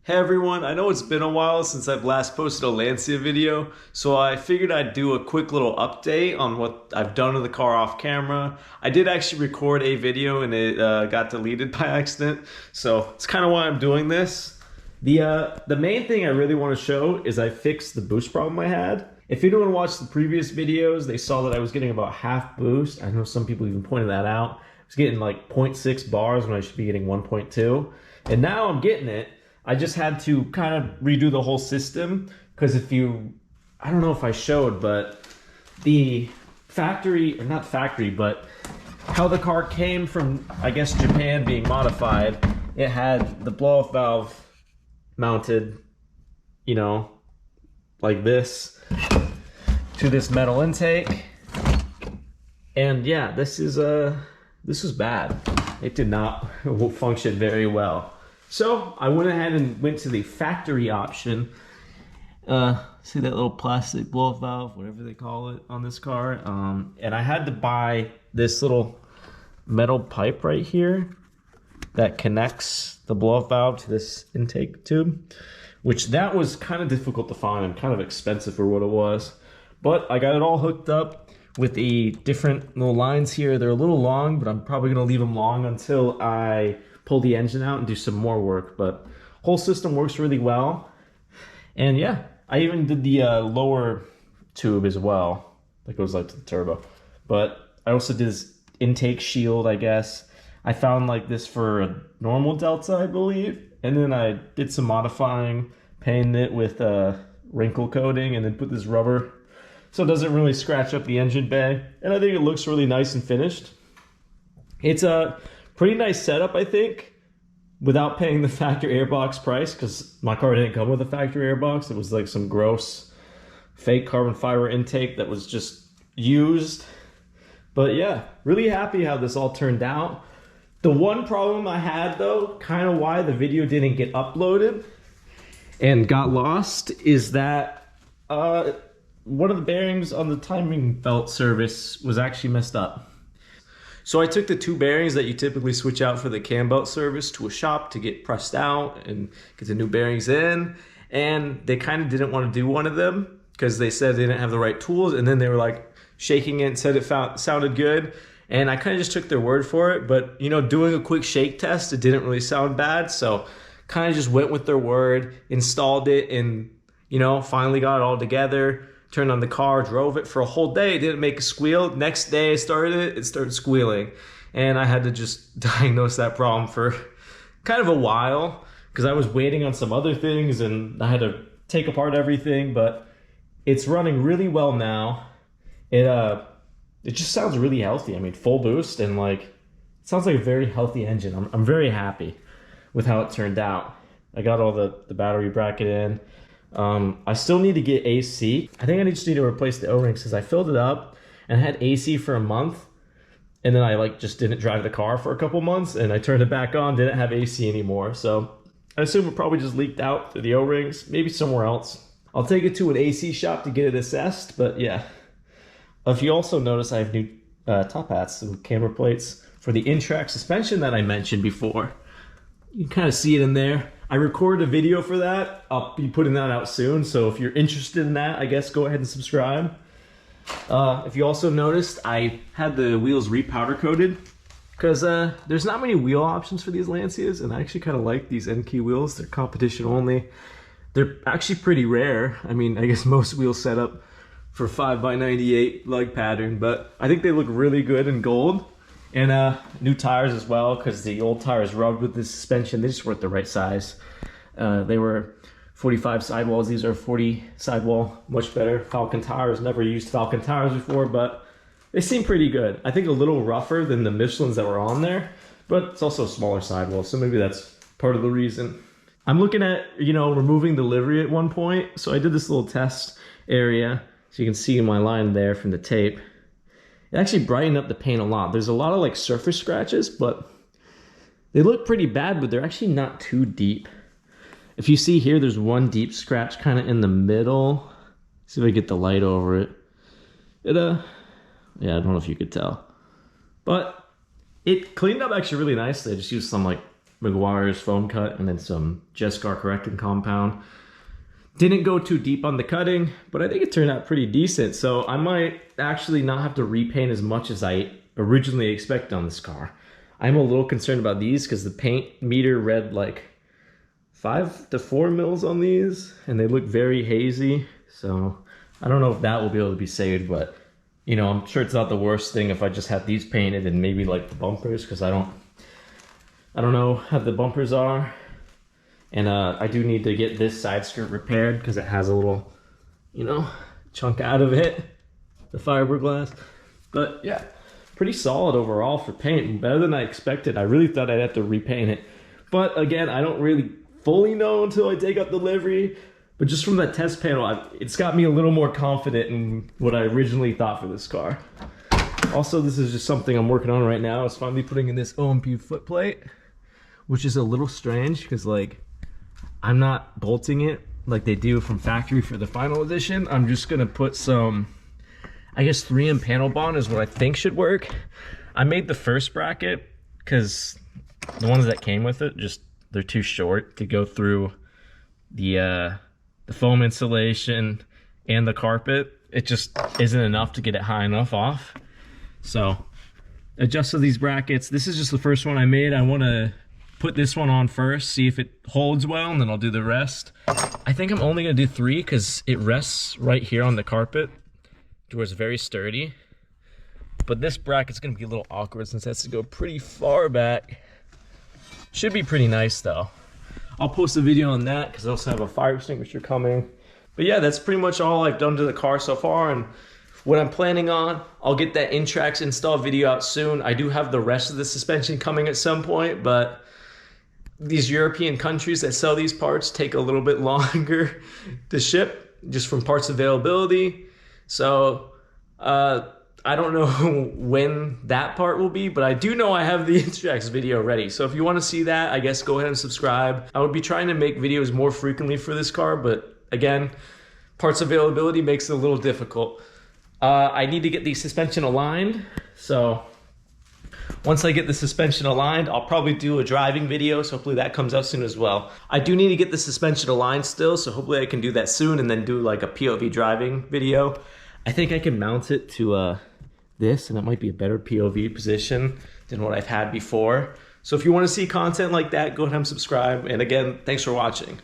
Hey everyone, I know it's been a while since I've last posted a Lancia video, so I figured I'd do a quick little update on what I've done to the car off camera. I did actually record a video and it got deleted by accident, so it's kind of why I'm doing this. The main thing I really want to show is I fixed the boost problem I had. If anyone watched the previous videos, they saw that I was getting about half boost. I know some people even pointed that out. I was getting like 0.6 bars when I should be getting 1.2, and now I'm getting it. I just had to kind of redo the whole system because I don't know if I showed, but the factory, or not factory, but how the car came from, I guess, Japan being modified, it had the blow-off valve mounted, you know, like this, to this metal intake. And yeah, this is bad. It did not function very well. So I went ahead and went to the factory option. See that little plastic blow-off valve, whatever they call it on this car. And I had to buy this little metal pipe right here that connects the blow-off valve to this intake tube, which that was kind of difficult to find and kind of expensive for what it was. But I got it all hooked up with the different little lines here. They're a little long, but I'm probably gonna leave them long until I pull the engine out and do some more work. But whole system works really well. And yeah, I even did the lower tube as well that goes like to the turbo. But I also did this intake shield, I guess. I found like this for a normal Delta, I believe. And then I did some modifying, painted it with wrinkle coating, and then put this rubber so it doesn't really scratch up the engine bay. And I think it looks really nice and finished. It's a pretty nice setup, I think, without paying the factory airbox price, because my car didn't come with a factory airbox. It was like some gross fake carbon fiber intake that was just used. But yeah, really happy how this all turned out. The one problem I had, though, kind of why the video didn't get uploaded and got lost, is that one of the bearings on the timing belt service was actually messed up. So I took the two bearings that you typically switch out for the cam belt service to a shop to get pressed out and get the new bearings in. And they kind of didn't want to do one of them because they said they didn't have the right tools. And then they were like shaking it and said it sounded good. And I kind of just took their word for it. But, you know, doing a quick shake test, it didn't really sound bad. So kind of just went with their word, installed it, and, you know, finally got it all together. Turned on the car, drove it for a whole day. It didn't make a squeal. Next day I started it, it started squealing. And I had to just diagnose that problem for kind of a while because I was waiting on some other things and I had to take apart everything, but it's running really well now. It just sounds really healthy. I mean, full boost, and like, it sounds like a very healthy engine. I'm very happy with how it turned out. I got all the battery bracket in. I still need to get AC. I think I just need to replace the O-rings because I filled it up and had AC for a month, and then I like just didn't drive the car for a couple months, and I turned it back on, didn't have AC anymore. So I assume it probably just leaked out through the O-rings, maybe somewhere else. I'll take it to an AC shop to get it assessed, but yeah. If you also notice, I have new top hats and camber plates for the in-track suspension that I mentioned before. You can kind of see it in there. I recorded a video for that. I'll be putting that out soon, so if you're interested in that, I guess go ahead and subscribe. If you also noticed, I had the wheels repowder coated because there's not many wheel options for these Lancias, and I actually kind of like these N-key wheels. They're competition only. They're actually pretty rare. I mean, I guess most wheels set up for 5x98 lug pattern, but I think they look really good in gold. And new tires as well, because the old tires rubbed with the suspension. They just weren't the right size. They were 45 sidewalls. These are 40 sidewall, much better. Falcon tires, never used Falcon tires before, but they seem pretty good. I think a little rougher than the Michelins that were on there, but it's also a smaller sidewall, so maybe that's part of the reason. I'm looking at, you know, removing the livery at one point, so I did this little test area, so you can see my line there from the tape. It actually brightened up the paint a lot. There's a lot of like surface scratches, but they look pretty bad, but they're actually not too deep. If you see here, there's one deep scratch kind of in the middle. See if I get the light over it. Yeah, I don't know if you could tell, but it cleaned up actually really nicely. I just used some like Meguiar's foam cut and then some Jescar correcting compound. Didn't go too deep on the cutting, but I think it turned out pretty decent. So I might actually not have to repaint as much as I originally expected on this car. I'm a little concerned about these because the paint meter read like 5 to 4 mils on these, and they look very hazy. So I don't know if that will be able to be saved, but you know, I'm sure it's not the worst thing if I just have these painted and maybe like the bumpers, because I don't know how the bumpers are. And I do need to get this side skirt repaired because it has a little, you know, chunk out of it, the fiberglass. But yeah, pretty solid overall for paint, better than I expected. I really thought I'd have to repaint it, but again, I don't really fully know until I take out the livery. But just from that test panel, it's got me a little more confident in what I originally thought for this car. Also, this is just something I'm working on right now, is finally putting in this OMP footplate, which is a little strange because like I'm not bolting it like they do from factory for the final edition. I'm just gonna put some, I guess 3M panel bond is what I think should work. I made the first bracket because the ones that came with it, they're too short to go through the foam insulation and the carpet. It just isn't enough to get it high enough off. So adjusted these brackets. This is just the first one I made. I want to put this one on first, see if it holds well, and then I'll do the rest. I think I'm only going to do 3 because it rests right here on the carpet, where it's very sturdy. But this bracket's going to be a little awkward since it has to go pretty far back. Should be pretty nice though. I'll post a video on that because I also have a fire extinguisher coming. But yeah, that's pretty much all I've done to the car so far, and what I'm planning on, I'll get that Intrax install video out soon. I do have the rest of the suspension coming at some point, but these European countries that sell these parts take a little bit longer to ship just from parts availability. So I don't know when that part will be, but I do know I have the Intrax video ready. So if you want to see that, I guess go ahead and subscribe. I would be trying to make videos more frequently for this car, but again, parts availability makes it a little difficult. I need to get the suspension aligned. So once I get the suspension aligned, I'll probably do a driving video. So hopefully that comes out soon as well. I do need to get the suspension aligned still. So hopefully I can do that soon and then do like a POV driving video. I think I can mount it to this, and it might be a better POV position than what I've had before. So if you want to see content like that, go ahead and subscribe. And again, thanks for watching.